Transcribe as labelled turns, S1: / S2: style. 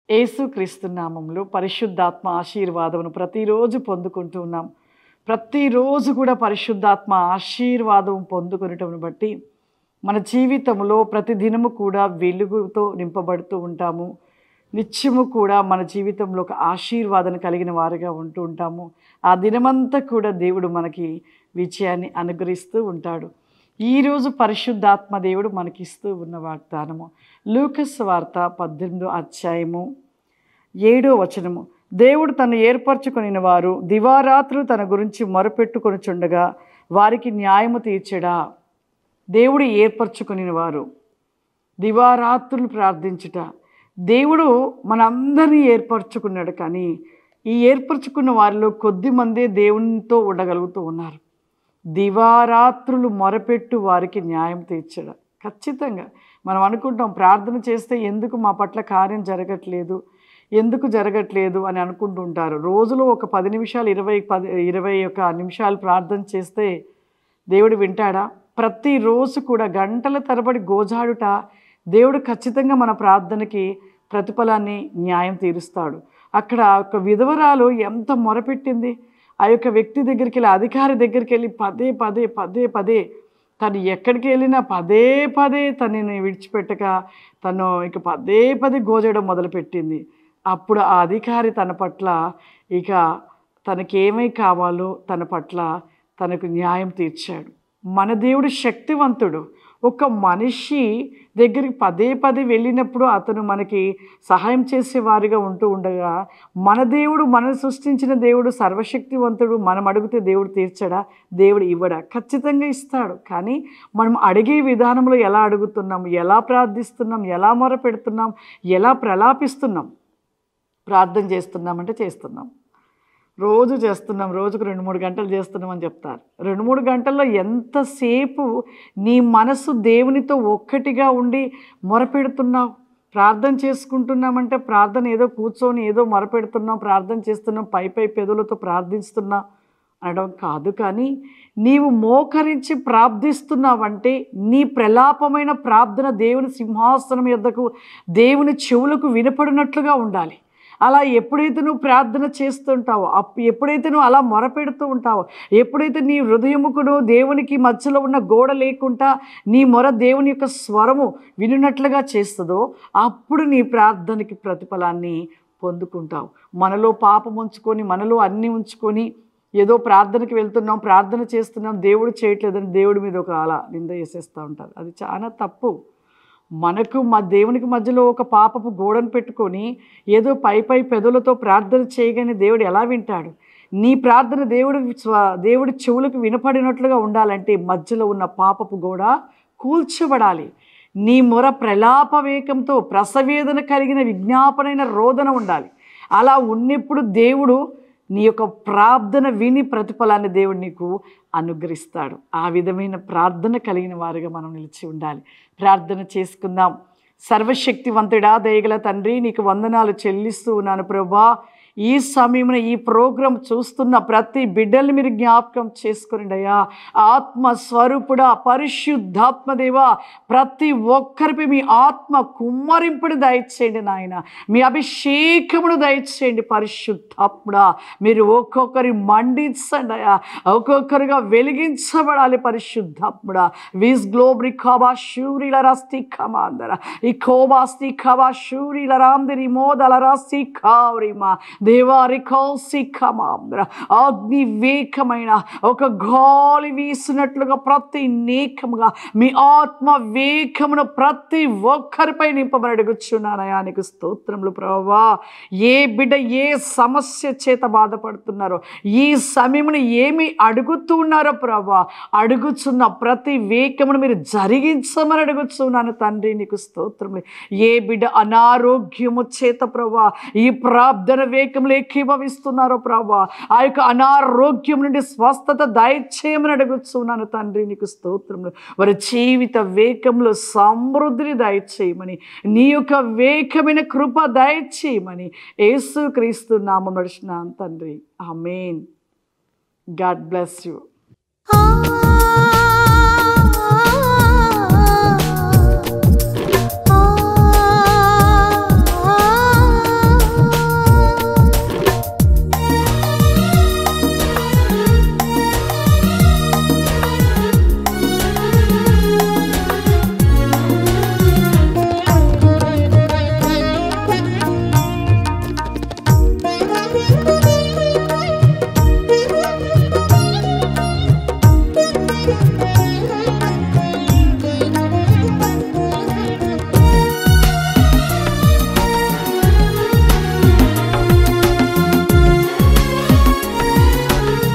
S1: యేసుక్రీస్తు నామములో పరిశుద్ధాత్మ ఆశీర్వాదమును ప్రతిరోజు పొందుకుంటూ ఉన్నాం. ప్రతిరోజు కూడా పరిశుద్ధాత్మ ఆశీర్వాదం పొందుకొనటమును బట్టి మన జీవితంలో ప్రతిదినము కూడా వెలుగుతో నింపబడుతూ ఉంటాము. నిత్యము కూడా మన జీవితంలో ఒక ఆశీర్వాదం కలిగిన వారుగా ఉంటూ ఉంటాము. ఆ దినమంతా కూడా దేవుడు మనకి విజయాన్ని అనుగ్రహిస్తూ ఉంటాడు. ఈరోజు పరిశుద్ధాత్మ దేవుడు మనకిస్తూ ఉన్న వాగ్దానము లూకాసు వార్త 18వ అధ్యాయము 7వ వచనము. దేవుడు తను ఏర్పరచుకొనిన వారు దివారాత్రులు తన గురించి మొరపెట్టుకొనుచుండగా వారికి న్యాయము తీర్చడా. దేవుడు ఏర్పరచుకొనిన వారు దివారాత్రులు ప్రార్థించుట. దేవుడు మనందరినీ ఏర్పరచుకున్నాడు, కానీ ఈ ఏర్పరచుకున్న వారిలో కొద్ది మందే దేవునితో ఉండగలుగుతూ ఉన్నారు. దివారాత్రులు మొరపెట్టు వారికి న్యాయం తీర్చడా. ఖచ్చితంగా మనం అనుకుంటాం, ప్రార్థన చేస్తే ఎందుకు మా పట్ల కార్యం జరగట్లేదు, ఎందుకు జరగట్లేదు అని అనుకుంటూ ఉంటారు. రోజులో ఒక 10 నిమిషాలు 21 నిమిషాలు ప్రార్థన చేస్తే దేవుడు వింటాడా? ప్రతిరోజు కూడా గంటల తరబడి గోజాడుట దేవుడు ఖచ్చితంగా మన ప్రార్థనకి ప్రతిఫలాన్ని న్యాయం తీరుస్తాడు. అక్కడ ఒక విధవరాలు ఎంత మొరపెట్టింది. ఆ యొక్క వ్యక్తి దగ్గరికి వెళ్ళి, అధికారి దగ్గరికి వెళ్ళి పదే తను ఎక్కడికి వెళ్ళినా పదే తనని విడిచిపెట్టక తను ఇక పదే గోజడం మొదలుపెట్టింది. అప్పుడు ఆ అధికారి తన పట్ల ఇక తనకేమై కావాలో తన పట్ల తనకు న్యాయం తీర్చాడు. మన దేవుడు శక్తివంతుడు. ఒక మనిషి దగ్గరికి పదే వెళ్ళినప్పుడు అతను మనకి సహాయం చేసేవారిగా ఉంటూ ఉండగా, మన దేవుడు, మనల్ని సృష్టించిన దేవుడు సర్వశక్తివంతుడు. మనం అడిగితే దేవుడు తీర్చడా? దేవుడు ఇవ్వడా? ఖచ్చితంగా ఇస్తాడు. కానీ మనం అడిగే విధానంలో ఎలా అడుగుతున్నాం, ఎలా ప్రార్థిస్తున్నాం, ఎలా మొరపెడుతున్నాం, ఎలా ప్రలాపిస్తున్నాం. ప్రార్థన చేస్తున్నామంటే చేస్తున్నాం, రోజు చేస్తున్నాం, రోజుకు 2-3 గంటలు చేస్తున్నామని చెప్తారు. 2-3 గంటల్లో ఎంతసేపు నీ మనసు దేవునితో ఒక్కటిగా ఉండి మొరపెడుతున్నావు? ప్రార్థన చేసుకుంటున్నామంటే ప్రార్థన ఏదో కూర్చొని ఏదో మొరపెడుతున్నాం, ప్రార్థన చేస్తున్నాం, పై పెదవులతో ప్రార్థిస్తున్నాం అనడం కాదు. కానీ నీవు మోకరించి ప్రార్థిస్తున్నావంటే నీ ప్రలాపమైన ప్రార్థన దేవుని సింహాసనం యొద్దకు, దేవుని చెవులకు వినపడినట్లుగా ఉండాలి. అలా ఎప్పుడైతే నువ్వు ప్రార్థన చేస్తుంటావో, ఎప్పుడైతే నువ్వు అలా మొరపెడుతూ ఉంటావో, ఎప్పుడైతే నీ హృదయముకును దేవునికి మధ్యలో ఉన్న గోడ లేకుండా నీ మొర దేవుని యొక్క స్వరము వినున్నట్లుగా చేస్తుందో, అప్పుడు నీ ప్రార్థనకి ప్రతిఫలాన్ని పొందుకుంటావు. మనలో పాపం ఉంచుకొని, మనలో అన్నీ ఉంచుకొని ఏదో ప్రార్థనకి వెళ్తున్నాం, ప్రార్థన చేస్తున్నాం, దేవుడు చేయట్లేదని దేవుడి మీద ఒక అలా నింద వేసేస్తూ ఉంటారు. అది చాలా తప్పు. మనకు దేవునికి మధ్యలో ఒక పాపపు గోడను పెట్టుకొని ఏదో పై పెదవులతో ప్రార్థన చేయగానే దేవుడు ఎలా వింటాడు? నీ ప్రార్థన దేవుడి చెవులకు వినపడినట్లుగా ఉండాలంటే మధ్యలో ఉన్న పాపపు గోడ కూల్చబడాలి. నీ మొర ప్రలాపవేకంతో ప్రసవేదన కలిగిన విజ్ఞాపనైన రోదన ఉండాలి. అలా ఉన్నప్పుడు దేవుడు నీ యొక్క ప్రార్థన విని ప్రతిఫలాన్ని దేవుడు నీకు అనుగ్రహిస్తాడు. ఆ విధమైన ప్రార్థన కలిగిన వారుగా మనం నిలిచి ఉండాలి. ప్రార్థన చేసుకుందాం. సర్వశక్తివంతుడా, దయగల తండ్రి, నీకు వందనాలు చెల్లిస్తూ ఉన్నాను ప్రభువా. ఈ సమయంలో ఈ ప్రోగ్రాం చూస్తున్న ప్రతి బిడ్డల్ని మీరు జ్ఞాపకం చేసుకుని అయ్యా. ఆత్మస్వరూపుడా, పరిశుద్ధాత్మదేవా, ప్రతి ఒక్కరిపై మీ ఆత్మ కుమ్మరింపుడు దయచేయండి నాయన. మీ అభిషేకమును దయచేయండి పరిశుద్ధాత్ముడా. మీరు ఒక్కొక్కరి మండించండి అయ్యా, ఒక్కొక్కరుగా వెలిగించబడాలి పరిశుద్ధాత్ముడా. విజ్ గ్లోబ్రి ఖబా షూరిల రస్తి ఖమాందర ఈ ఖోబాస్తి ఖబా షూరిల రాందిరి మోదల రస్తి ఖావరిమా దేవారి కౌసి ఖమాందర. అగ్నివేకమైన ఒక గాలి వీసినట్లుగా ప్రతి నేకముగా మీ ఆత్మ వేకమును ప్రతి ఒక్కరిపై నింపమని అడుగుచున్నానయా. నీకు స్తోత్రములు ప్రభువా. ఏ బిడ్డ ఏ సమస్య చేత బాధపడుతున్నారో, ఈ సమయమును ఏమి అడుగుతున్నారో ప్రభువా, అడుగుచున్న ప్రతి వేకమును మీరు జరిగించమని అడుగుచున్నాను తండ్రి. నీకు స్తోత్రములు. ఏ బిడ్డ అనారోగ్యము చేత ప్రభువా ఈ ప్రార్థన వేకంలో ఏకీభవిస్తున్నారో ప్రభువా, ఆ యొక్క అనారోగ్యం నుండి స్వస్థత దయచేయమని అడుగుచున్నాను తండ్రి. నీకు స్తోత్రములు. వారి జీవిత వేకంలో సమృద్ధిని దయచేయమని, నీ యొక్క వేకమైన కృప దయచేయమని యేసుక్రీస్తు నామమున నడుచున్నాను తండ్రి. ఆమేన్. God bless you.